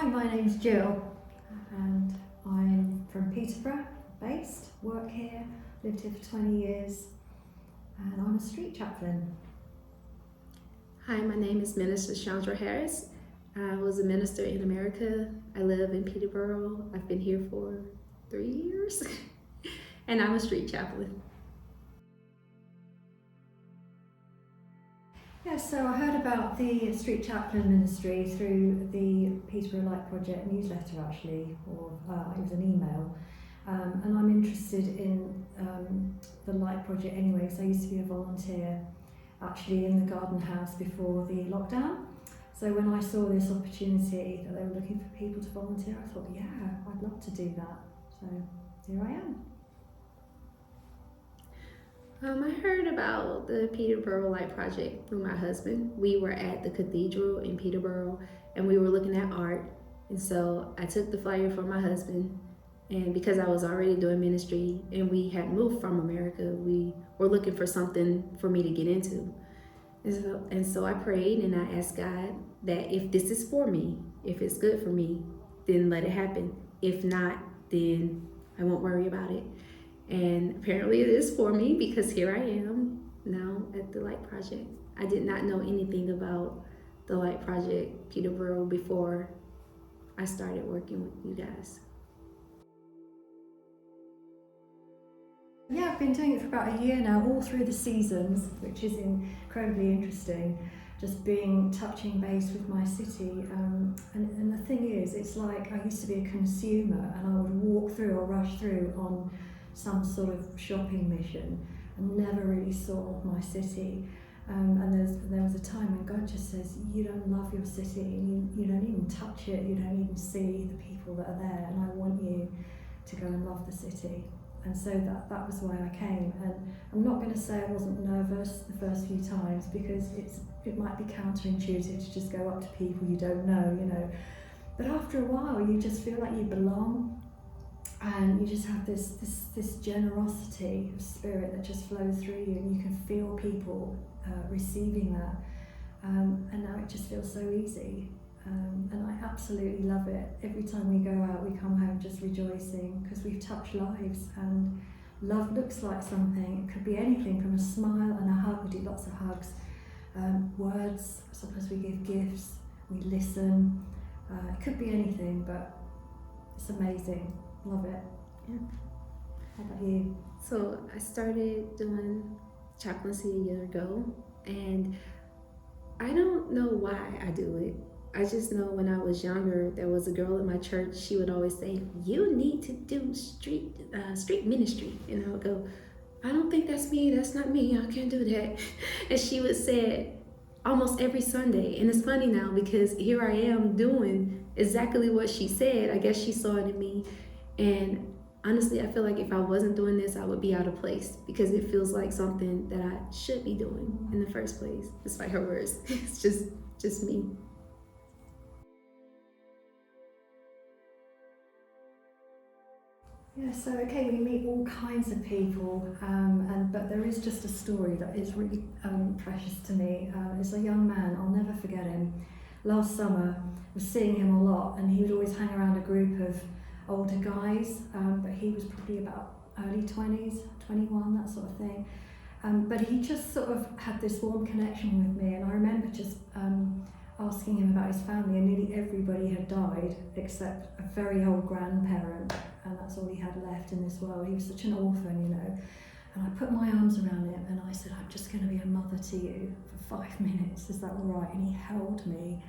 my name's Gill and I'm from Peterborough, based, work here, lived here for 20 years, and I'm a street chaplain. Hi, my name is Minister Shondra Harris. I was a minister in America. I live in Peterborough. I've been here for 3 years, and I'm a street chaplain. Yeah, so I heard about the Street Chaplain ministry through the Peterborough Light Project newsletter actually, or it was an email. And I'm interested in the Light Project anyway, because I used to be a volunteer actually in the garden house before the lockdown. So when I saw this opportunity that they were looking for people to volunteer, I thought, yeah, I'd love to do that. So here I am. I heard about the Peterborough Light Project through my husband. We were at the cathedral in Peterborough and we were looking at art. And so I took the flyer for my husband, and because I was already doing ministry and we had moved from America, we were looking for something for me to get into. And so I prayed and I asked God that if this is for me, if it's good for me, then let it happen. If not, then I won't worry about it. And apparently it is for me, because here I am now at the Light Project. I did not know anything about the Light Project Peterborough before I started working with you guys. Yeah, I've been doing it for about a year now, all through the seasons, which is incredibly interesting. Just touching base with my city. And the thing is, it's like I used to be a consumer and I would walk through or rush through on some sort of shopping mission and never really saw my city. And there was a time when God just says, you don't love your city, and you don't even touch it, you don't even see the people that are there, and I want you to go and love the city. And so that was why I came. And I'm not going to say I wasn't nervous the first few times, because it might be counterintuitive to just go up to people you don't know, But after a while, you just feel like you belong, and you just have this generosity of spirit that just flows through you, and you can feel people receiving that. And now it just feels so easy. And I absolutely love it. Every time we go out, we come home just rejoicing, because we've touched lives, and love looks like something. It could be anything from a smile and a hug. We do lots of hugs. Words, sometimes we give gifts, we listen. It could be anything, but it's amazing. Love it. Yeah. How about you? So I started doing chaplaincy a year ago, and I don't know why I do it. I just know when I was younger, there was a girl in my church. She would always say, "You need to do street ministry," and I would go, "I don't think that's me. That's not me. I can't do that." And she would say it almost every Sunday. And it's funny now, because here I am doing exactly what she said. I guess she saw it in me. And honestly, I feel like if I wasn't doing this, I would be out of place, because it feels like something that I should be doing in the first place, despite her words. It's just me. Yeah, so okay, we meet all kinds of people, but there is just a story that is really precious to me. It's a young man, I'll never forget him. Last summer, I was seeing him a lot, and he would always hang around a group of older guys, but he was probably about early 20s, 21, that sort of thing. But he just sort of had this warm connection with me, and I remember just asking him about his family, and nearly everybody had died except a very old grandparent, and that's all he had left in this world. He was such an orphan, And I put my arms around him and I said, "I'm just going to be a mother to you for 5 minutes, is that all right?" And he held me,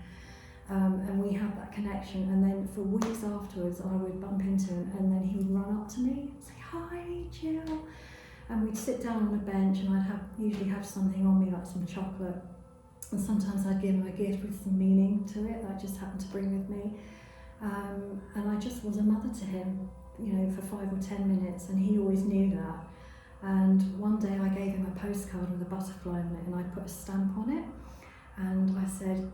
and we had that connection. And then for weeks afterwards, I would bump into him, and then he would run up to me and say, "Hi, Jill." And we'd sit down on a bench, and I'd usually have something on me, like some chocolate. And sometimes I'd give him a gift with some meaning to it that I just happened to bring with me. And I just was a mother to him, for 5 or 10 minutes, and he always knew that. And one day I gave him a postcard with a butterfly on it, and I put a stamp on it. And I said,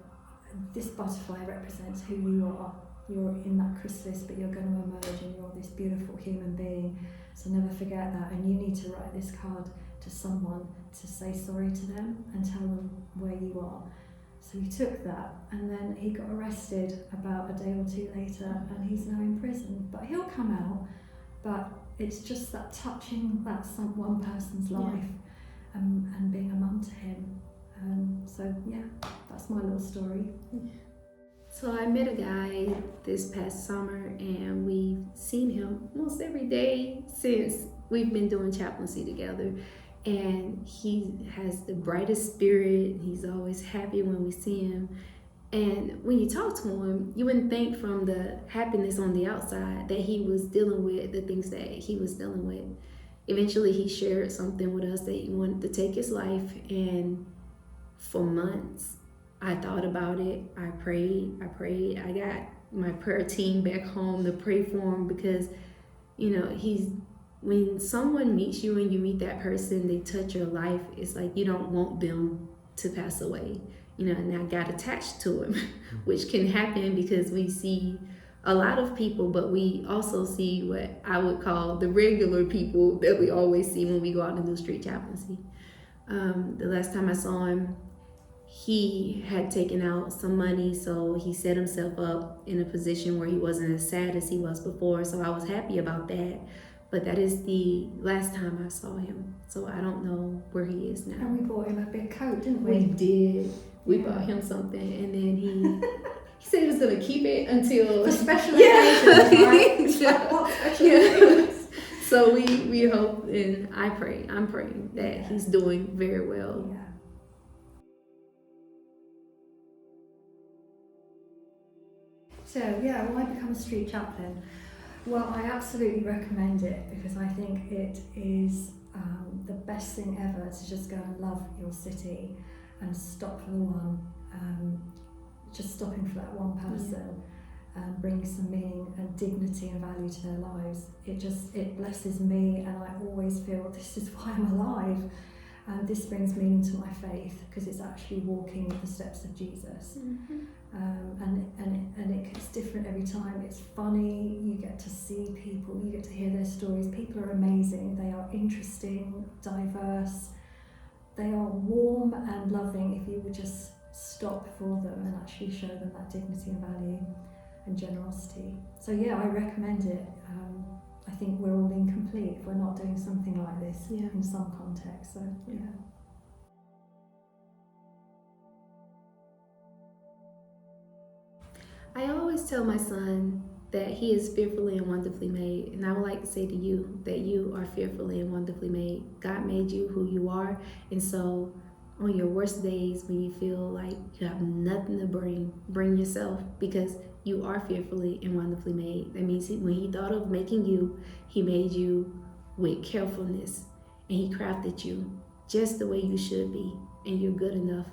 "This butterfly represents who you are. You're in that chrysalis, but you're going to emerge, and you're this beautiful human being. So never forget that. And you need to write this card to someone to say sorry to them and tell them where you are." So he took that, and then he got arrested about a day or two later, and he's now in prison. But he'll come out. But it's just that touching that one person's life, and being a mum to him. So yeah, that's my little story. So I met a guy this past summer, and we've seen him almost every day since we've been doing chaplaincy together. And he has the brightest spirit. He's always happy when we see him. And when you talk to him, you wouldn't think from the happiness on the outside that he was dealing with the things that he was dealing with. Eventually, he shared something with us that he wanted to take his life. And for months, I thought about it. I prayed. I got my prayer team back home to pray for him, because, when someone meets you and you meet that person, they touch your life, it's like you don't want them to pass away. And I got attached to him, which can happen because we see a lot of people, but we also see what I would call the regular people that we always see when we go out and do street chaplaincy. The last time I saw him, he had taken out some money, so he set himself up in a position where he wasn't as sad as he was before. So I was happy about that. But that is the last time I saw him. So I don't know where he is now. And we bought him a big coat, didn't we? We did. We bought him something, and then he said he was gonna keep it until for special occasions, right? Yeah. What special occasions? So we hope, and I'm praying that he's doing very well. Yeah. So why become a street chaplain? Well, I absolutely recommend it, because I think it is the best thing ever to just go and love your city and stop for the one, just stopping for that one person, and bring some meaning and dignity and value to their lives. It blesses me, and I always feel this is why I'm alive. And this brings meaning to my faith, because it's actually walking the steps of Jesus. Mm-hmm. It's different every time. It's funny, you get to see people, you get to hear their stories. People are amazing, they are interesting, diverse, they are warm and loving if you would just stop for them and actually show them that dignity and value and generosity. So I recommend it. I think we're all incomplete if we're not doing something like this in some context. So I always tell my son that he is fearfully and wonderfully made. And I would like to say to you that you are fearfully and wonderfully made. God made you who you are. And so on your worst days, when you feel like you have nothing to bring yourself, because you are fearfully and wonderfully made. That means when he thought of making you, he made you with carefulness, and he crafted you just the way you should be, and you're good enough